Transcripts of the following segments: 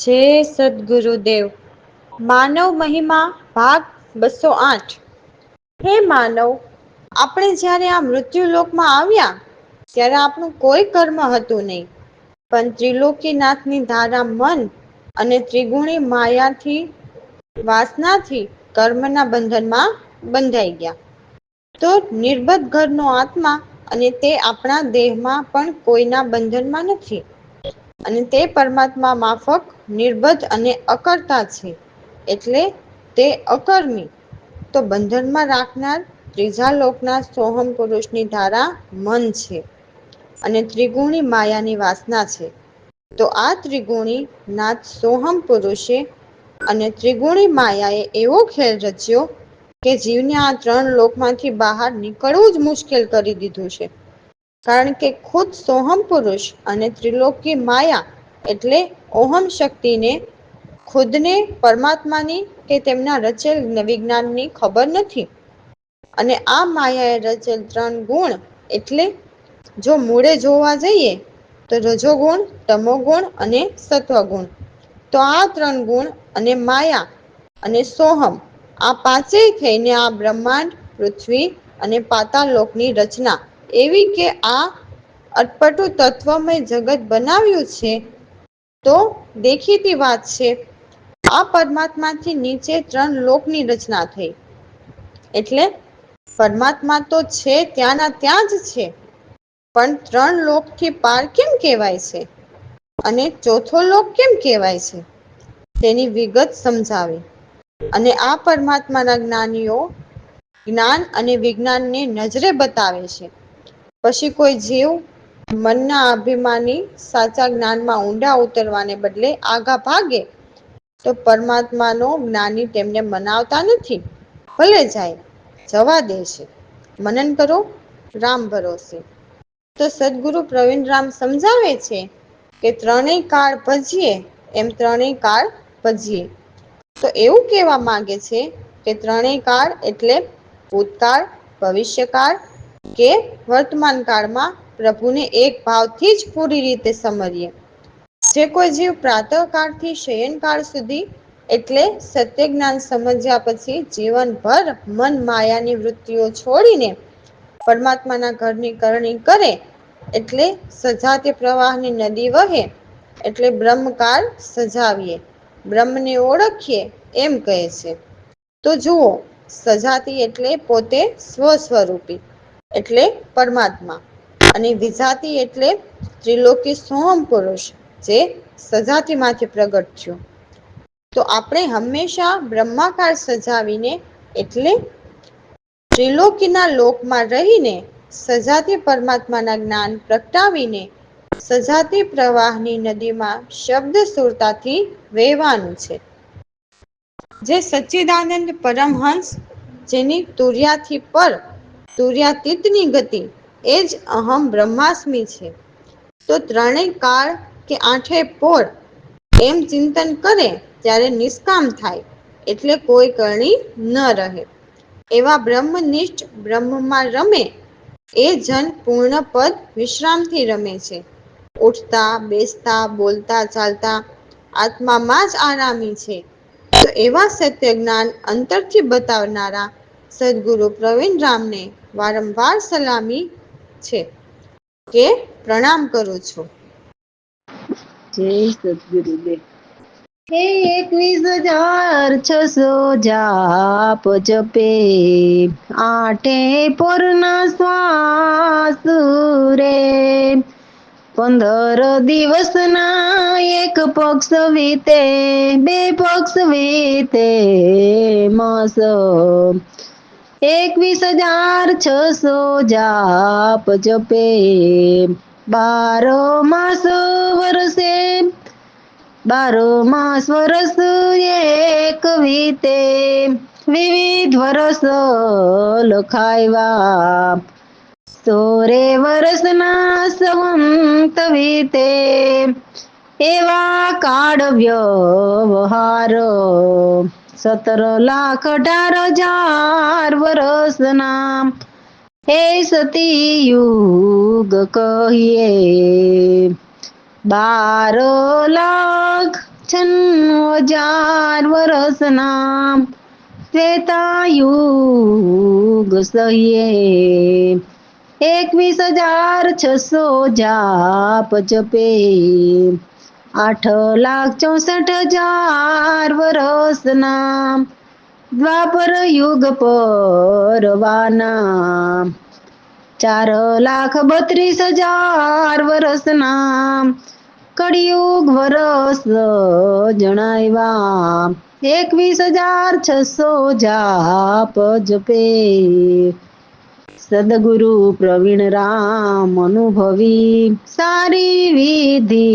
જય સદગુરુદેવ. માનવ મહિમા ભાગ 208. હે માનવ, આપણે જ્યારે આ મૃત્યુલોકમાં આવ્યા ત્યારે આપણું કોઈ કર્મ હતું નહીં, પણ ત્રિલોકીનાથની ધારા મન અને ત્રિગુણી માયાથી વાસનાથી કર્મના બંધનમાં બંધાઈ ગયા. તો નિર્બધ ઘરનો આત્મા અને તે આપણા દેહમાં પણ કોઈના બંધનમાં નથી અને તે પરમાત્મા માફક નિર્બધ અને અકર્તા છે, એટલે તે અકર્મી. તો બંધનમાં રાખનાર ત્રીજા લોકના સોહમ પુરુષની ધારા મન છે અને ત્રિગુણી માયાની વાસના છે. તો આ ત્રિગુણી નાથ સોહમ પુરુષે અને ત્રિગુણી માયાએ એવો ખેલ રચ્યો કે જીવને આ ત્રણ લોકમાંથી બહાર નીકળવું જ મુશ્કેલ કરી દીધું છે. કારણ કે ખુદ સોહમ પુરુષ અને ત્રિલોકી માયા એટલે ઓહમ શક્તિને ખુદને પરમાત્માની કે તેમના રચેલ વિજ્ઞાનની ખબર નથી. અને આ માયાએ રચેલ ત્રણ ગુણ એટલે જો મૂળે જોવા જઈએ તો રજોગુણ, તમોગુણ અને સત્વગુણ. તો આ ત્રણ ગુણ અને માયા અને સોહમ આ પાંચેય થઈને આ બ્રહ્માંડ, પૃથ્વી અને પાતાળ લોકની રચના એવી કે આ અટપટું તત્વમય જગત બનાવ્યું છે. તો દેખીતી વાત છે, આ પરમાત્માથી નીચે ત્રણ લોકની રચના થઈ. એટલે પરમાત્મા તો છે ત્યાંના ત્યાં જ છે, પણ ત્રણ લોકથી પાર કેમ કહેવાય છે અને ચોથો લોક કેમ કહેવાય છે તેની વિગત સમજાવી. અને આ પરમાત્માના જ્ઞાનીઓ જ્ઞાન અને વિજ્ઞાનને નજરે બતાવે છે. પછી કોઈ જીવ મનના અભિમાની સાચા જ્ઞાનમાં ઊંડા ઉતરવાને બદલે આગા ભાગે તો પરમાત્માનો જ્ઞાની તેમને મનાવતા નથી. ભલે જાય, જવા દે છે. મનન કરો રામ ભરોસે. તો સદગુરુ પ્રવીણરામ સમજાવે છે કે ત્રણેય કાળ ભજીએ એમ ત્રણેય કાળ ભજીએ. તો એવું કહેવા માંગે છે કે ત્રણેય કાળ એટલે ભૂતકાળ, ભવિષ્યકાળ કે વર્તમાન કાળમાં પ્રભુને એક ભાવથી જ પૂરી રીતે સમજીએ. જે કોઈ જીવ પ્રાતઃ કાળથી શયનકાળ સુધી એટલે સત્ય જ્ઞાન સમજ્યા પછી જીવનભર મન માયાની વૃત્તિઓ છોડીને પરમાત્માના ઘરની કરણી કરે એટલે સજાતી પ્રવાહની નદી વહે એટલે બ્રહ્મકાળ સજાવીએ, બ્રહ્મને ઓળખીએ એમ કહે છે. તો જુઓ, સજાતી એટલે પોતે સ્વસ્વરૂપી એટલે પરમાત્મા અને વિજાતી એટલે ત્રિલોકી સોહમ પુરુષ જે સજાતિમાંથી પ્રગટ થયો. તો આપણે હંમેશા બ્રહ્માકાળ સજાવીને એટલે ત્રિલોકીના લોકમાં રહીને સજાતી પરમાત્માના જ્ઞાન પ્રગટાવીને સજાતી પ્રવાહની નદીમાં શબ્દ સુરતાથી વહેવાનું છે. જે સચ્ચિદાનંદ પરમહંસ જેની તુર્યાથી પર તુર્યાતીતની ગતિ એ જ અહમ બ્રહ્માસ્મિ છે. તો ત્રણેય કાળ કે આઠેય પોળ એમ ચિંતન કરે ત્યારે નિષ્કામ થાય એટલે કોઈ કરણી ન રહે. એવા બ્રહ્મનિષ્ઠ બ્રહ્મમાં રમે એ જન પૂર્ણપદ વિશ્રામથી રમે છે. ઉઠતા, બેસતા, બોલતા, ચાલતા આત્મામાં જ આરામી છે. તો એવા સત્ય જ્ઞાન અંતરથી બતાવનારા સદગુરુ પ્રવીણરામને વારંવાર સલામી છે કે પ્રણામ કરું છું. જય સદગુરુદેવ. હે 21,600 જાપ જપે, આઠે પોરના શ્વાસ રે, 15 દિવસના એક પક્ષ વીતે, બે પક્ષ વીતે માસ, 21,600 જાપ જપે, 12 માસ વરસે, 12 માસ વરસ એક વીતે, વિવિધ વરસ લખાવ્યા, 100 વર્ષના સંવંત વીતે, એવા કાળ વ્યવહાર 17,18,000 વર્ષના, હે સતીયુગ કહીએ, 12 લાખ 96,000 વર્ષના ત્રેતાયુગ સહીએ 21,600 જાપ જપે 8,64,000 વર્ષના દ્વાપર યુગ પરવાના 4,32,000 વર્ષના કળિયુગ વરસ જણાવ્યા 21,600 જાપ જપે સદગુરુ પ્રવીણ રામ અનુભવી સારી વિધિ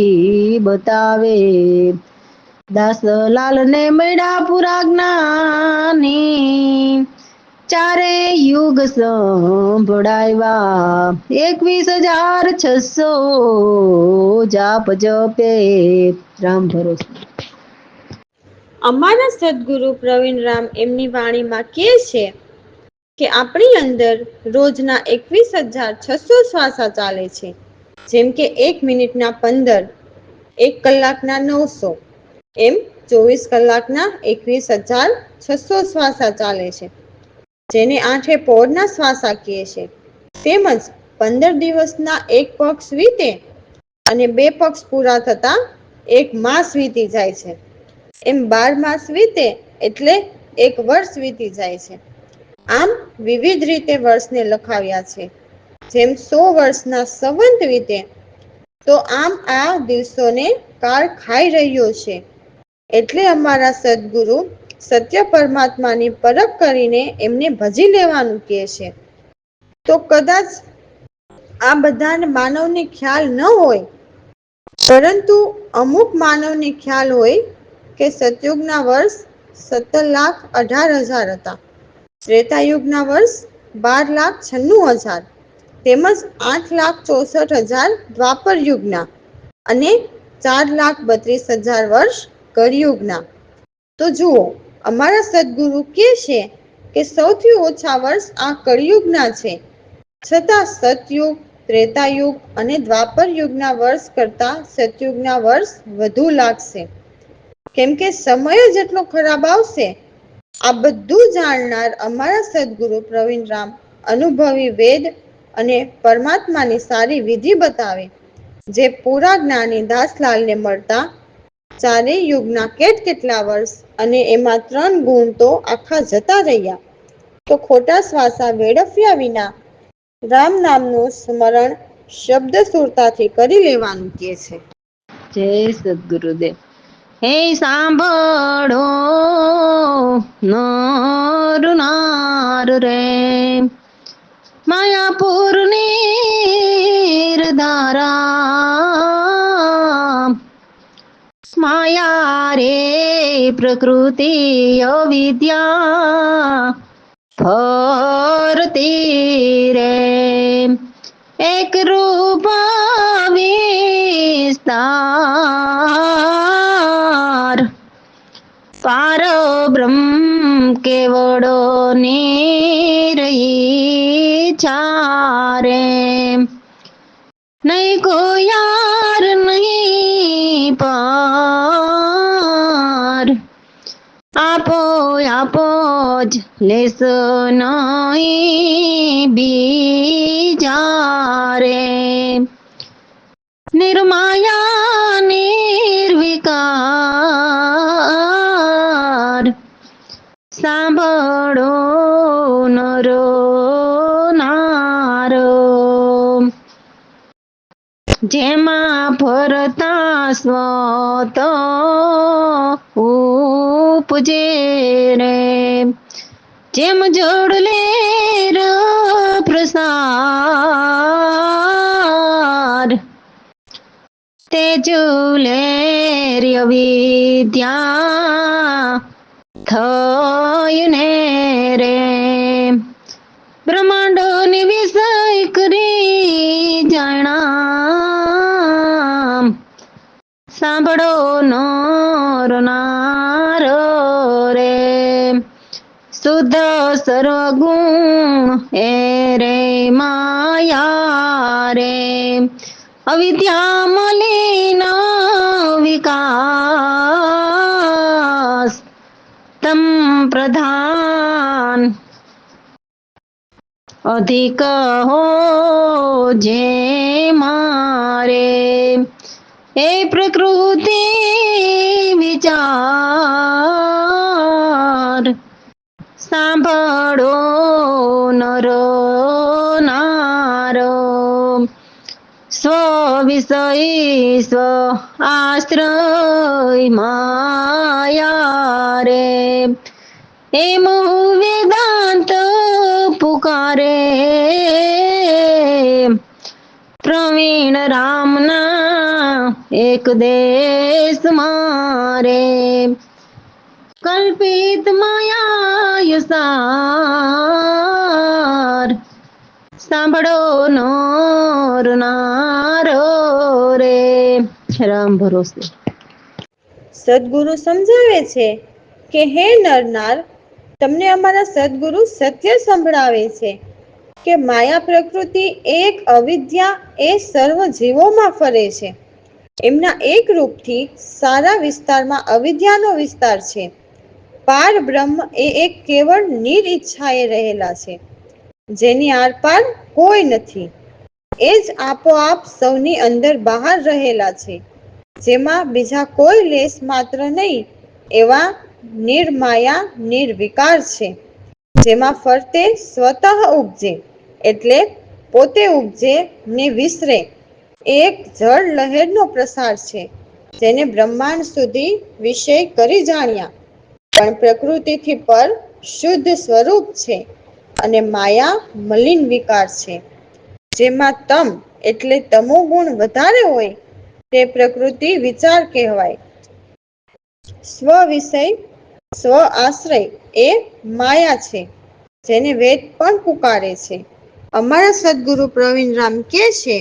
બતાવે દાસલાલ ને મળ્યા પુરા જ્ઞાની ચારે યુગ સંભળાવ્યા 21,600 જાપ જપે રામ ભરોસે. અમારા સદગુરુ પ્રવીણ રામ એમની વાણીમાં કહે છે કે આપણી અંદર રોજના 21,600 શ્વાસા ચાલે છે. જેમ કે 1 મિનિટના 15, 1 કલાકના 900, એમ 24 કલાકના 21,600 શ્વાસા ચાલે છે, જેને 8 પહોરના શ્વાસા કહે છે. તેમજ 15 દિવસના 1 પક્ષ વીતે અને 2 પક્ષ પૂરા થતા 1 માસ વીતી જાય છે. એમ 12 માસ વીતે એટલે 1 વર્ષ વીતી જાય છે. આમ વિવિધ રીતે વર્ષને લખાવ્યા છે. જેમ 100 વર્ષના સંવંત વીતે તો આમ આ દિવસોને કાળ ખાઈ રહ્યો છે. એટલે અમારા સદગુરુ સત્ય પરમાત્માની પરખ કરીને એમને ભજી લેવાનું કહે છે. તો કદાચ આ બધાને માનવને ખ્યાલ ન હોય, પરંતુ અમુક માનવને ખ્યાલ હોય કે સતયુગના વર્ષ 17,18,000 હતા, ત્રેતાયુગના વર્ષ 12,96,000 તેમજ 8,64,000 દ્વાપર યુગના અને 4,32,000 વર્ષ કળિયુગના. તો જુઓ, અમારા સદગુરુ કહે છે કે સૌથી ઓછા વર્ષ આ કળિયુગના છે, છતાં સતયુગ, ત્રેતાયુગ અને દ્વાપર યુગના વર્ષ કરતા સતયુગના વર્ષ વધુ લાગશે. કેમ કે સમય જેટલો ખરાબ આવશે. આ બધું જાણનાર અમારા સદગુરુ પ્રવીણ રામ અનુભવી વેદ અને પરમાત્માની સારી વિધિ બતાવે, જે પૂરા જ્ઞાની દાસલાલને મળતા ચારેય યુગના કેટલા વર્ષ અને એમાં 3 ગુણ તો આખા જતા રહ્યા. તો ખોટા શ્વાસા વેડફ્યા વિના રામ નામનું સ્મરણ શબ્દ સુરતાથી કરી લેવાનું કહે છે. જય સદગુરુદેવ. હે સાંભળો નર નાર રે માયાપુરની ધારા માયા રે પ્રકૃતિ અવિદ્યા ફરતી રે એક રૂપ વિસ્તાર પાર બ્રહ્મ કેવડો નિરહી ચારે નહીં કો યાર નહીં પાર આપો આપો જ લેસો નહીં બીજા રે નિર્માયા નિર્વિકાર સાંભળો નરો નારો જેમાં ફરતા સ્વત ઉપજે રે જેમ જોડલે પ્રસાર તેજુલેર્ય વિદ્યા થયું ને રે બ્રહ્માંડોની વિષય કરી જાણા સાંભળો નર નારો રે શુદ્ધ સર્વગુણ એ રે માયા રે અવિદ્યા મલિન વિકાર પ્રધાન અધિક હો જે મારે એ પ્રકૃતિ વિચાર સાંભળો નર નારો સ્વ વિષય સ્વ આશ્રય માયા રે એમ વેદાંત પુકારે પ્રવીણ રામના એક દેશ મારે કલ્પિત માયા સાર સાંભળો નર નારો રે રામ ભરોસે. સદગુરુ સમજાવે છે કે હે નરનાર, તમને અમારા સદગુરુ સત્ય સંભળાવે છે કે માયા પ્રકૃતિ એક અવિદ્યા એ સર્વ જીવોમાં ફરે છે. એમના એક રૂપથી સારા વિસ્તારમાં અવિદ્યાનો વિસ્તાર છે. પાર બ્રહ્મ એ એક કેવળ નિરઈચ્છાએ રહેલા છે, જેની આરપાર કોઈ નથી. એ જ આપોઆપ સૌની અંદર બહાર રહેલા છે, જેમાં બીજા કોઈ લેશ માત્ર નહીં એવા નિર્માયા નિર્વિકાર છે, જેમાં ફરતે સ્વતઃ ઉપજે એટલે પોતે ઉપજે ને વિસરે એક જળ લહેરનો પ્રસાર છે, જેને બ્રહ્માંડ સુધી વિષય કરી જાણ્યા. પણ પ્રકૃતિથી પર શુદ્ધ સ્વરૂપ છે અને માયા મલિન વિકાર છે. જેમાં તમ એટલે તમો ગુણ વધારે હોય તે પ્રકૃતિ વિચાર કહેવાય. સ્વ વિષય સ્વ આશ્રય એ માયા છે, જેને વેદ પણ પુકારે છે. અમારા સદગુરુ પ્રવીણરામ કે છે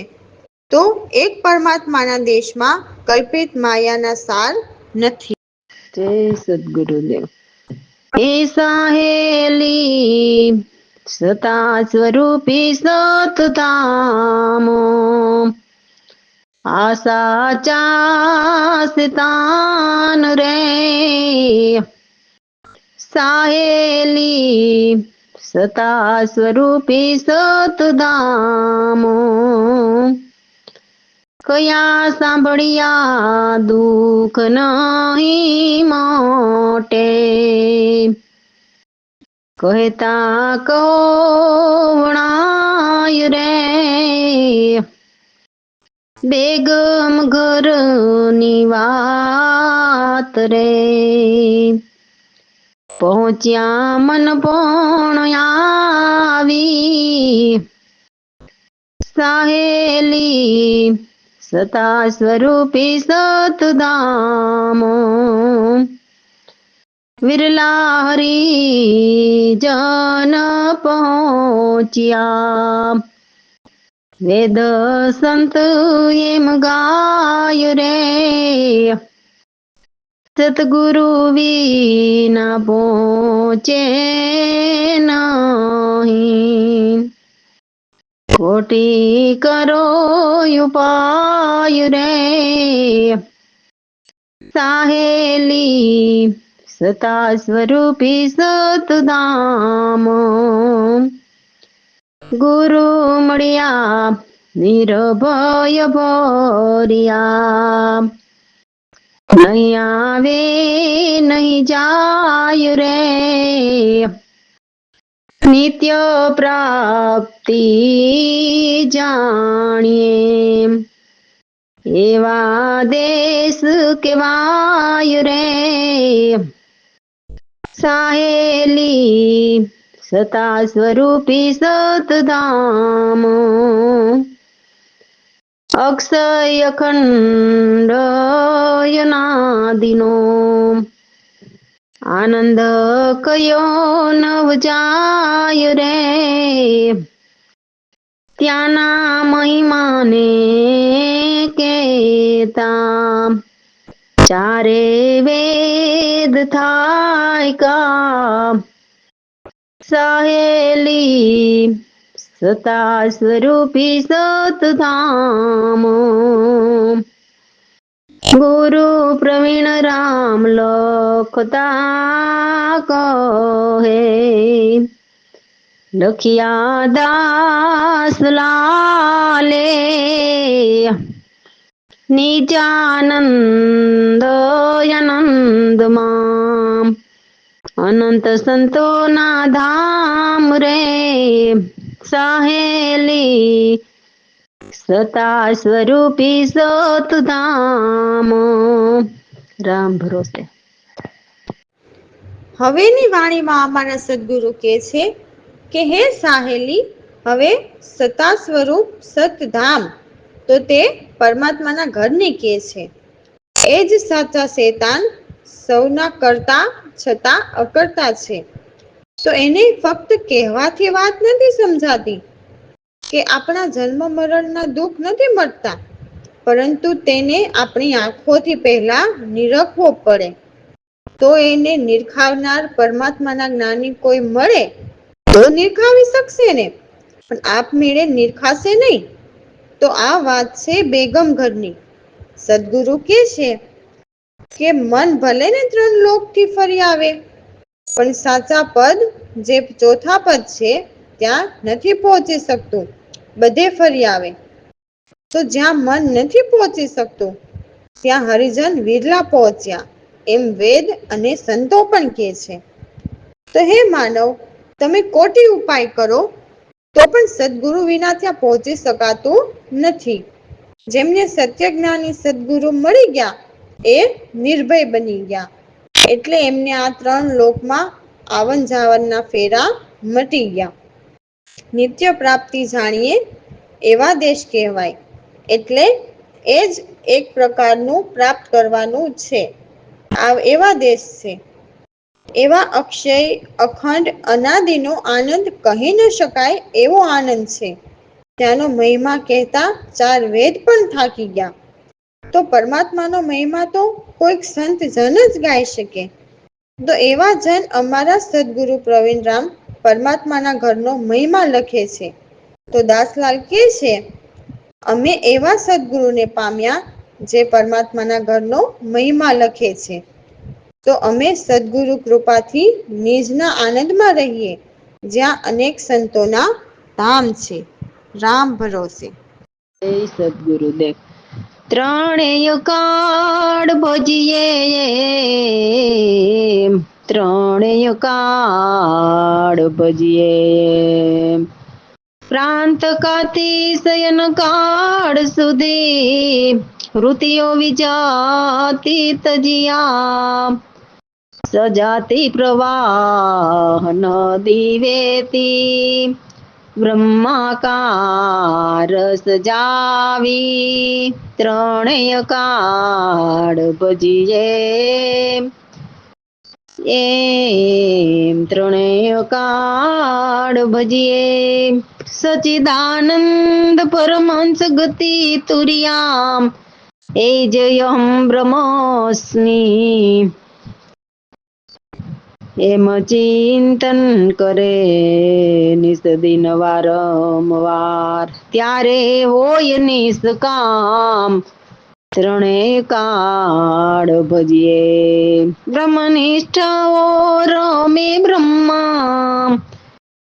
તો એક પરમાત્માના દેશમાં કલ્પિત માયાના સાર નથી. જય સદગુરુદેવ. એ સાહેલી સતા સ્વરૂપી સતધામો આ સાચા સિતાન રે સાહેલી સતા સ્વરૂપી સતધામો કયા સાંભળ્યા દુઃખ નહીં મોટે કહેતા કવણાય રે બેગમ ઘરની વાત રે પહોંચ્યા મન પણ આવી સાહેલી સતા સ્વરૂપી સતધામો વિરલા હરી જન પહોંચ્યા વેદ સંત એમ ગાય રે સતગુરુ વિના પહોંચે નહીં ખોટી કરો ઉપાય રે સાહેલી સતા સ્વરૂપી સતધામો ગુરુ મળ્યા નિર્ભય ભર્યા નહીં આવે નહીં જાય રે નિત્ય પ્રાપ્તિ જાણીએ એવા દેશ કેવાય રે સાહેલી સતા સ્વરૂપી સતધામો અક્ષય અખંડ યનાદિનો આનંદ કયો નવ જાય રે ત્યાંના મહિમાને કેતા ચારે વેદ થાય કા સાહેલી સતા સ્વરૂપી સતધામો ગુરુ પ્રવીણ રામ લખતા કહે, લખિયા દાસ લાલે નિજાનંદ આનંદમાં, અનંત સંતોના ધામ રે સહેલી, સતા સ્વરૂપી સતધામ. રામ ભરોસે. હવેની વાણીમાં અમારા સદગુરુ કહે છે કે હે સાહેલી, હવે સતા સ્વરૂપ સતધામ, તો તે પરમાત્માના ઘરને કહે છે. એ જ સાચા શેતાન, સૌના કરતા છતાં અકર્તા છે. તો એને ફક્ત કહેવાથી વાત નથી સમજાતી કે આપણા જન્મ મરણના દુઃખ નથી મળતા, પરંતુ તેને આપણી આંખોથી પહેલા નિરખવો પડે. તો એને નિરખાવનાર પરમાત્માના જ્ઞાની કોઈ મળે તો નિરખાવી શકશે ને, પણ આપમેળે નિરખાશે નહીં. તો આ વાત છે બેગમ ઘરની. સદગુરુ કહે છે કે મન ભલે ને 3 લોકથી ફરી આવે, પણ સાચા પદ જે ચોથા પદ છે ત્યાં નથી પહોંચી શકતું, બધે ફરી આવે. તો જ્યાં મન નથી પહોંચી શકતું ત્યાં હરિજન વિરલા પહોંચ્યા, એમ વેદ અને સંતો પણ કહે છે. તો હે માનવ, તમે કોટી ઉપાય કરો તો પણ સદગુરુ વિના ત્યાં પહોંચી શકાતું નથી. જેમને સત્ય જ્ઞાની સદગુરુ મળી ગયા એ નિર્ભય બની ગયા, એટલે એમને આ 3 લોકમાં આવન જાવનના ફેરા મટી ગયા. નિત્ય પ્રાપ્તિ જાણીએ એવા દેશ કહેવાય, એટલે એ જ એક પ્રકારનું પ્રાપ્ત કરવાનું છે. એવા દેશ છે, એવા અક્ષય અખંડ અનાદિનો આનંદ કહી ન શકાય એવો આનંદ છે. ત્યાંનો મહિમા કહેતા 4 વેદ પણ થાકી ગયા. તો પરમાત્માનો મહિમા તો કોઈક સંત જન જ ગાઈ શકે. તો એવા જન અમારા સદગુરુ પ્રવીણરામ પરમાત્માના ઘરનો મહિમા લખે છે. તો દાસલાલ કહે છે, અમે એવા સદગુરુને પામ્યા જે પરમાત્માના ઘરનો મહિમા લખે છે. તો અમે સદગુરુ કૃપાથી નિજના આનંદમાં રહીએ, જ્યાં અનેક સંતોના ધામ છે. રામ ભરોસે. જય સદગુરુદેવ. ત્રણેય કાળ ભજીએ, ત્રણેય કાળ ભજીએ, પ્રાંત કાથી શયન કાળ સુધી, વૃત્તિઓ વિજાતી તજિયા, સજાતી પ્રવાહ નદી વેતી, બ્રહ્માકાર સજાવી, ત્રણેય કાળ ભજીએ, એમ ત્રણેય કાળ ભજીએ, સચિદાનંદ પરમહંસ ગતિ તુર્યામ, એ જયમ બ્રહ્મસ્મી, એમ ચિંતન કરે નિસદિન વારંવાર, ત્યારે હોય નિષ્કામ, ત્રણેય કાળ ભજીએ, બ્રહ્મનિષ્ઠાઓ રમે બ્રહ્મા,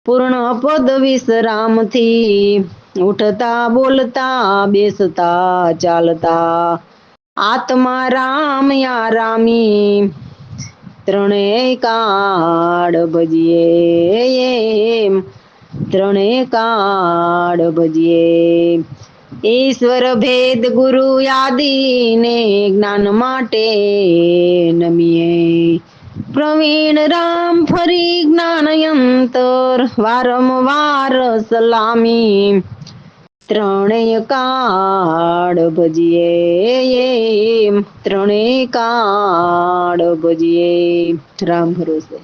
પૂર્ણ પદ વિશ્રામથી, ઉઠતા બોલતા બેસતા ચાલતા, આત્મા રામ યા રામી, ત્રણેય કાળ ભજીએ, એમ ત્રણેય કાળ ભજીએ, ઈશ્વર ભેદ ગુરુ યાદીને જ્ઞાન માટે નમીએ, પ્રવીણ રામ ફરી જ્ઞાનયંતર વારંવાર સલામી, ત્રણેય કાળ ભજીએ, એમ ત્રણેય કાળ ભજીએ. રામ ભરોસે.